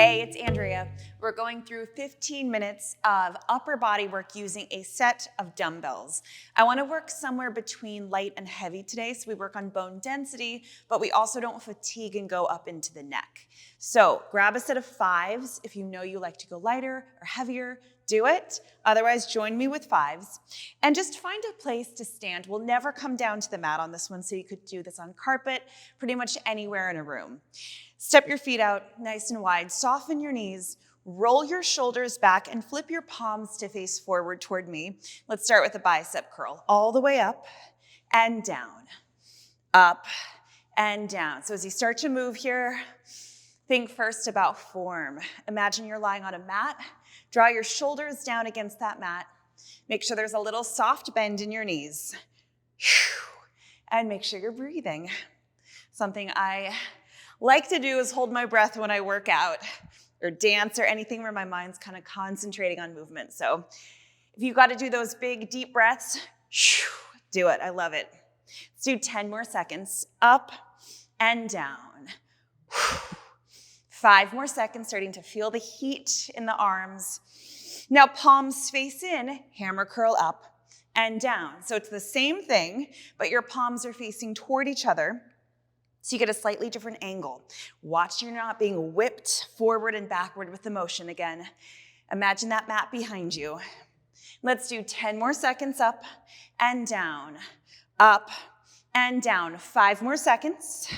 Hey, it's Andrea. We're going through 15 minutes of upper body work using a set of dumbbells. I want to work somewhere between light and heavy today, so we work on bone density, but we also don't fatigue and go up into the neck. So grab a set of 5s. If you know you like to go lighter or heavier, do it. Otherwise, join me with 5s. And just find a place to stand. We'll never come down to the mat on this one, so you could do this on carpet, pretty much anywhere in a room. Step your feet out nice and wide, soften your knees, roll your shoulders back, and flip your palms to face forward toward me. Let's start with a bicep curl, all the way up and down, up and down. So as you start to move here, think first about form. Imagine you're lying on a mat. Draw your shoulders down against that mat. Make sure there's a little soft bend in your knees. And make sure you're breathing. Something I like to do is hold my breath when I work out or dance or anything where my mind's kind of concentrating on movement. So if you've got to do those big, deep breaths, do it. I love it. Let's do 10 more seconds. Up and down. 5 more seconds, starting to feel the heat in the arms. Now palms face in, hammer curl up and down. So it's the same thing, but your palms are facing toward each other. So you get a slightly different angle. Watch you're not being whipped forward and backward with the motion again. Imagine that mat behind you. Let's do 10 more seconds up and down, up and down. 5 more seconds.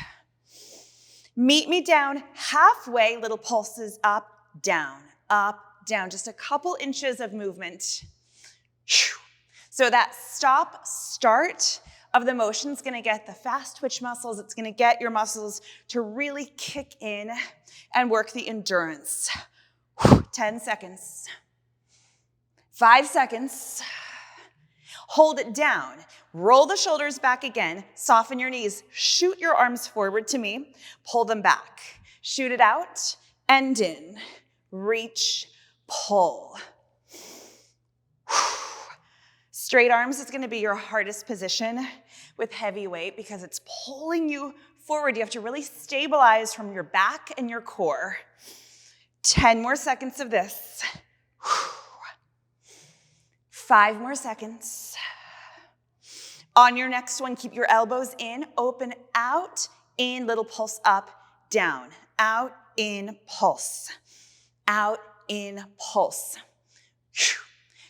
Meet me down halfway, little pulses up, down, just a couple inches of movement. So that stop, start of the motion is going to get the fast twitch muscles. It's going to get your muscles to really kick in and work the endurance. 10 seconds. 5 seconds. Hold it down. Roll the shoulders back again. Soften your knees. Shoot your arms forward to me. Pull them back. Shoot it out and in. Reach, pull. Straight arms is going to be your hardest position with heavy weight because it's pulling you forward. You have to really stabilize from your back and your core. 10 more seconds of this. 5 more seconds. On your next one, keep your elbows in, open out, in, little pulse up, down, out, in, pulse, out, in, pulse.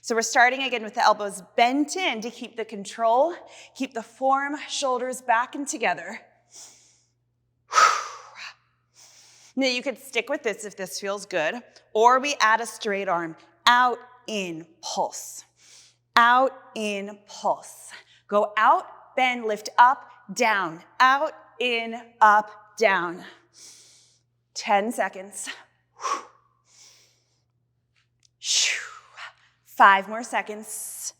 So we're starting again with the elbows bent in to keep the control, keep the form, shoulders back and together. Now you could stick with this if this feels good, or we add a straight arm, out, in, pulse, out, in, pulse. Go out, bend, lift up, down, out, in, up, down. 10 seconds. 5 more seconds.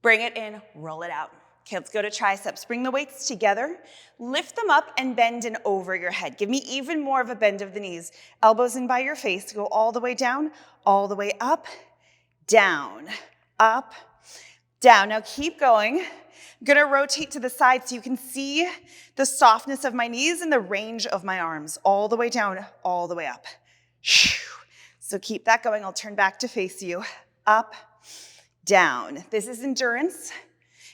Bring it in, roll it out. Okay, let's go to triceps. Bring the weights together, lift them up and bend in over your head. Give me even more of a bend of the knees. Elbows in by your face, go all the way down, all the way up, down, up, down. Now keep going. I'm gonna rotate to the side so you can see the softness of my knees and the range of my arms, all the way down, all the way up. So keep that going. I'll turn back to face you. Up, down. This is endurance,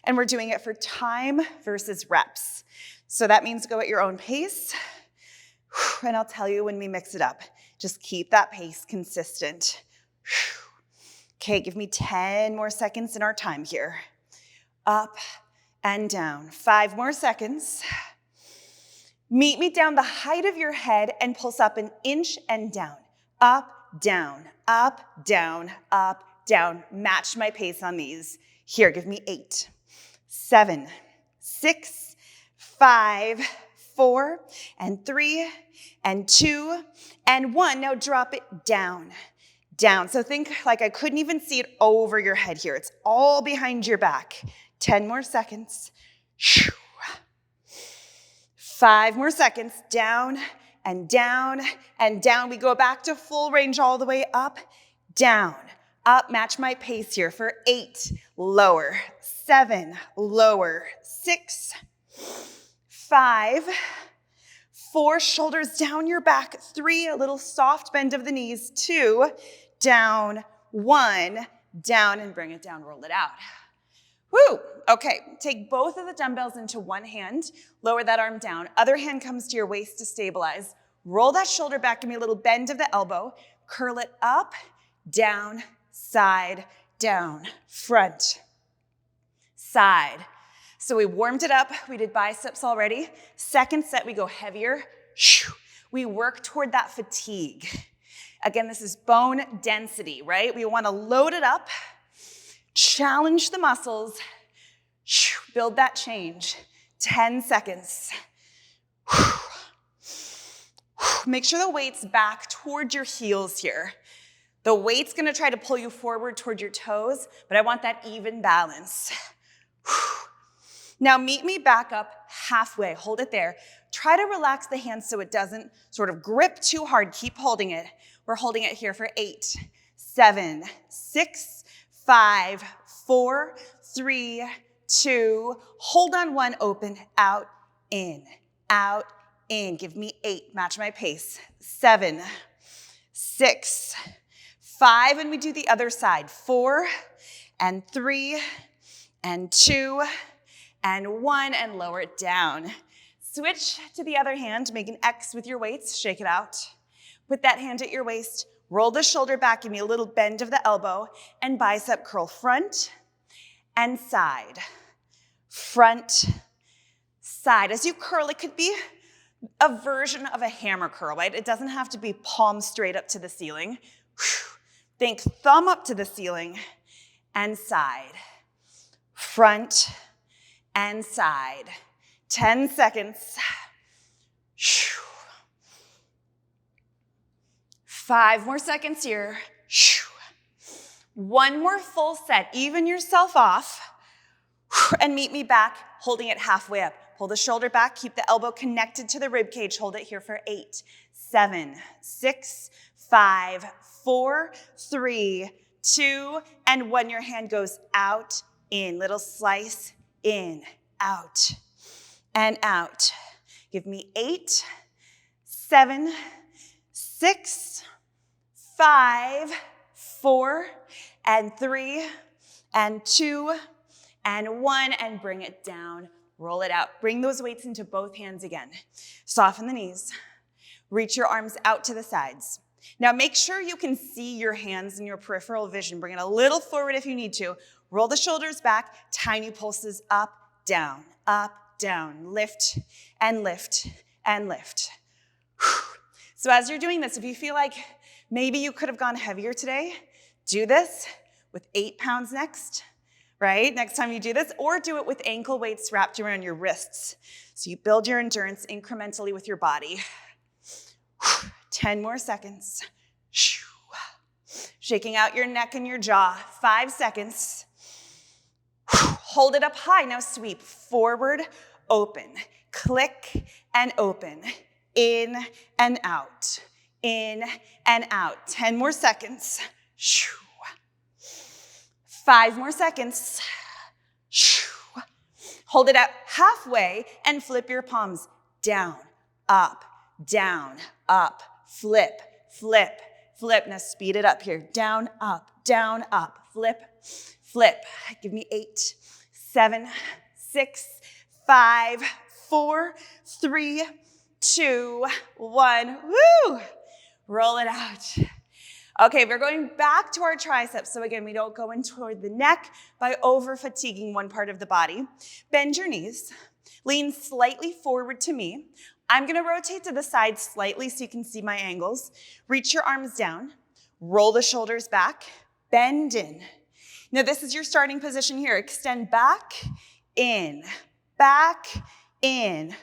and we're doing it for time versus reps. So that means go at your own pace, and I'll tell you when we mix it up. Just keep that pace consistent. Okay, give me 10 more seconds in our time here. Up and down. 5 more seconds. Meet me down the height of your head and pulse up an inch and down. Up, down, up, down, up, down. Match my pace on these. Here, give me 8, 7, 6, 5, 4, and 3, and 2, and 1. Now drop it down, down. So think like I couldn't even see it over your head here. It's all behind your back. 10 more seconds. 5 more seconds. Down and down and down. We go back to full range all the way up, down, up. Match my pace here for 8, lower, 7, lower, 6, 5, 4, shoulders down your back. 3, a little soft bend of the knees. 2, down. 1, down, and bring it down, roll it out. Woo! Okay, take both of the dumbbells into one hand, lower that arm down. Other hand comes to your waist to stabilize. Roll that shoulder back, give me a little bend of the elbow. Curl it up, down, side, down, front, side. So we warmed it up. We did biceps already. Second set, we go heavier. We work toward that fatigue. Again, this is bone density, right? We want to load it up, challenge the muscles, build that change. 10 seconds. Make sure the weight's back toward your heels here. The weight's gonna try to pull you forward toward your toes, but I want that even balance. Now meet me back up halfway, hold it there. Try to relax the hands so it doesn't sort of grip too hard, keep holding it. We're holding it here for 8, 7, 6, 5, 4, 3, 2, hold on 1, open, out, in, give me 8, match my pace, 7, 6, 5, and we do the other side, 4, and 3, and 2, and 1, and lower it down. Switch to the other hand, make an X with your weights, shake it out. Put that hand at your waist, roll the shoulder back, give me a little bend of the elbow, and bicep curl front and side. Front, side. As you curl, it could be a version of a hammer curl, right? It doesn't have to be palm straight up to the ceiling. Think thumb up to the ceiling and side. Front and side. 10 seconds. 5 more seconds here. 1 more full set. Even yourself off. And meet me back, holding it halfway up. Pull the shoulder back, keep the elbow connected to the rib cage. Hold it here for 8, 7, 6, 5, 4, 3, 2, and 1. Your hand goes out, in. Little slice, in, out, and out. Give me 8, 7, 6, 5, 4, and 3, and 2, and 1, and bring it down. Roll it out. Bring those weights into both hands again. Soften the knees. Reach your arms out to the sides. Now make sure you can see your hands in your peripheral vision. Bring it a little forward if you need to. Roll the shoulders back. Tiny pulses up, down, lift, and lift, and lift. So as you're doing this, if you feel like maybe you could have gone heavier today, do this with 8 pounds next. Right? Next time you do this, or do it with ankle weights wrapped around your wrists. So you build your endurance incrementally with your body. 10 more seconds. Shaking out your neck and your jaw. 5 seconds. Hold it up high. Now sweep forward, open. Click and open. In and out. In and out. 10 more seconds. 5 more seconds. Hold it out halfway and flip your palms down, up, flip, flip, flip. Now speed it up here. Down, up, flip, flip. Give me 8, 7, 6, 5, 4, 3, 2, 1. Woo! Roll it out. Okay, we're going back to our triceps. So again, we don't go in toward the neck by over-fatiguing one part of the body. Bend your knees. Lean slightly forward to me. I'm gonna rotate to the side slightly so you can see my angles. Reach your arms down. Roll the shoulders back. Bend in. Now this is your starting position here. Extend back, in, back, in.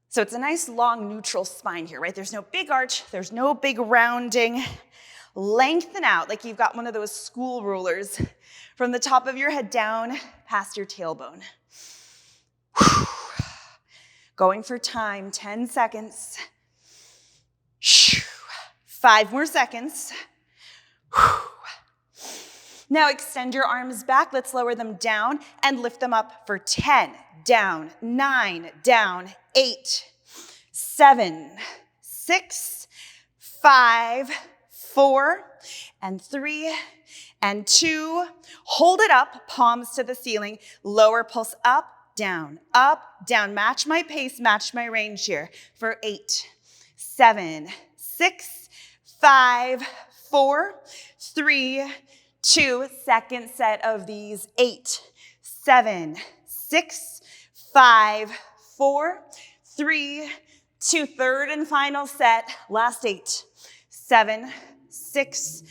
So it's a nice long neutral spine here, right? There's no big arch, there's no big rounding. Lengthen out like you've got one of those school rulers from the top of your head down past your tailbone. Going for time, 10 seconds. 5 more seconds. Now extend your arms back. Let's lower them down and lift them up for 10, down, 9, down, 8, 7, 6, 5, 4, and 3, and 2. Hold it up, palms to the ceiling. Lower pulse up, down, match my pace, match my range here for 8, 7, 6, 5, 4, 3, 2. Second set of these. 8, 7, 6, 5, 4, 3, 2. Third and final set. Last 8, 7, 6,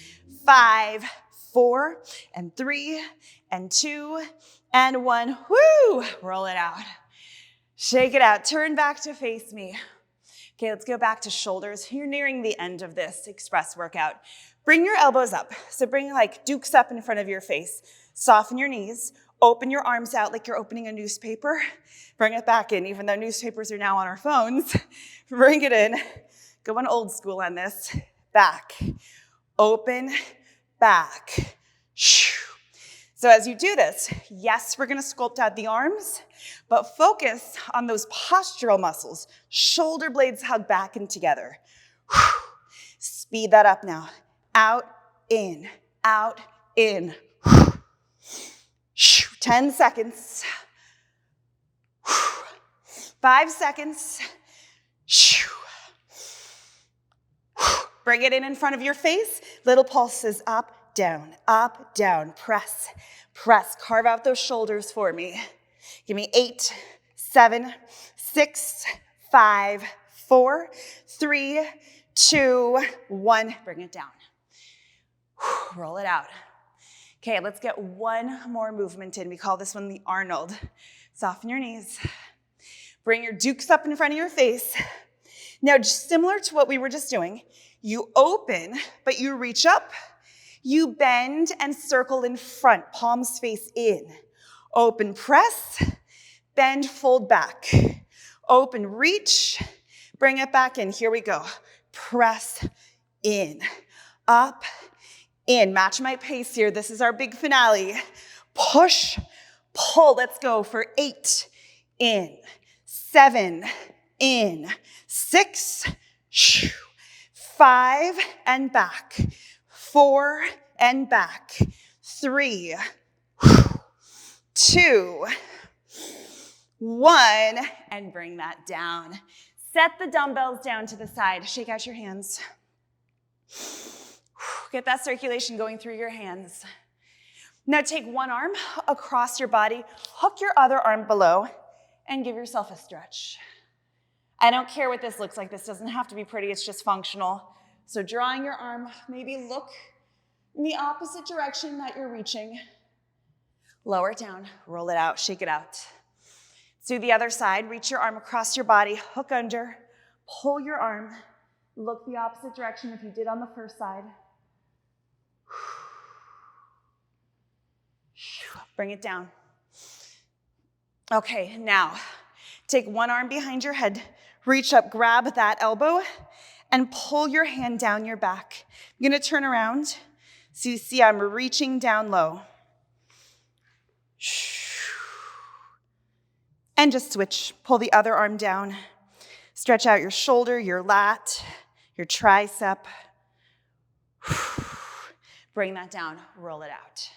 5, 4, and 3, and 2, and 1. Woo! Roll it out. Shake it out. Turn back to face me. Okay, let's go back to shoulders. You're nearing the end of this express workout. Bring your elbows up. So bring like dukes up in front of your face. Soften your knees. Open your arms out like you're opening a newspaper. Bring it back in, even though newspapers are now on our phones. Bring it in. Going old school on this. Back. Open. Back. So as you do this, yes, we're going to sculpt out the arms, but focus on those postural muscles. Shoulder blades hug back and together. Speed that up now. Out, in, out, in. 10 seconds. 5 seconds. Bring it in front of your face. Little pulses up, down, press, press. Carve out those shoulders for me. Give me 8, 7, 6, 5, 4, 3, 2, 1. Bring it down. Roll it out. Okay, let's get one more movement in. We call this one the Arnold. Soften your knees. Bring your dukes up in front of your face. Now, just similar to what we were just doing, you open, but you reach up. You bend and circle in front, palms face in. Open, press, bend, fold back. Open, reach, bring it back in. Here we go. Press in, up, in. Match my pace here. This is our big finale. Push, pull. Let's go for 8, in, 7, in, 6, 5, and back. 4, and back. 3, 2, 1, and bring that down. Set the dumbbells down to the side. Shake out your hands. Get that circulation going through your hands. Now take one arm across your body, hook your other arm below, and give yourself a stretch. I don't care what this looks like. This doesn't have to be pretty. It's just functional. So drawing your arm, maybe look in the opposite direction that you're reaching. Lower it down, roll it out, shake it out. Let's do the other side. Reach your arm across your body, hook under, pull your arm, look the opposite direction if you did on the first side. Bring it down. Okay, now take one arm behind your head, reach up, grab that elbow, and pull your hand down your back. I'm gonna turn around so you see I'm reaching down low. And just switch, pull the other arm down. Stretch out your shoulder, your lat, your tricep. Bring that down, roll it out.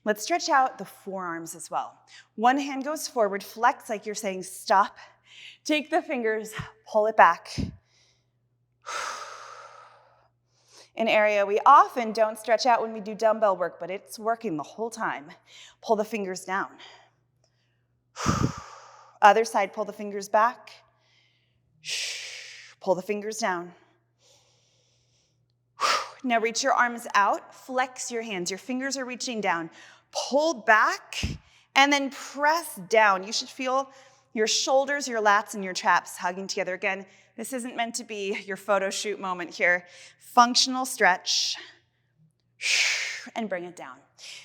Let's stretch out the forearms as well. One hand goes forward, flex like you're saying stop. Take the fingers, pull it back. An area we often don't stretch out when we do dumbbell work, but it's working the whole time. Pull the fingers down. Other side, pull the fingers back. Pull the fingers down. Now reach your arms out, flex your hands. Your fingers are reaching down. Pull back and then press down. You should feel your shoulders, your lats, and your traps hugging together. Again, this isn't meant to be your photo shoot moment here. Functional stretch. And bring it down.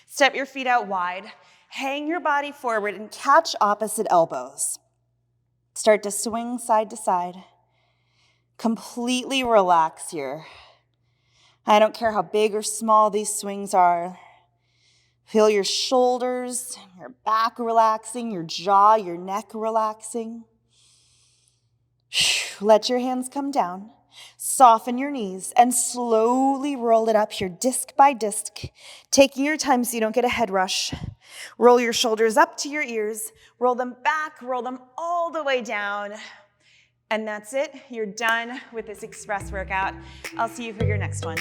Step your feet out wide. Hang your body forward and catch opposite elbows. Start to swing side to side. Completely relax here. I don't care how big or small these swings are. Feel your shoulders, your back relaxing, your jaw, your neck relaxing. Let your hands come down. Soften your knees and slowly roll it up here, disc by disc, taking your time so you don't get a head rush. Roll your shoulders up to your ears, roll them back, roll them all the way down. And that's it. You're done with this express workout. I'll see you for your next one.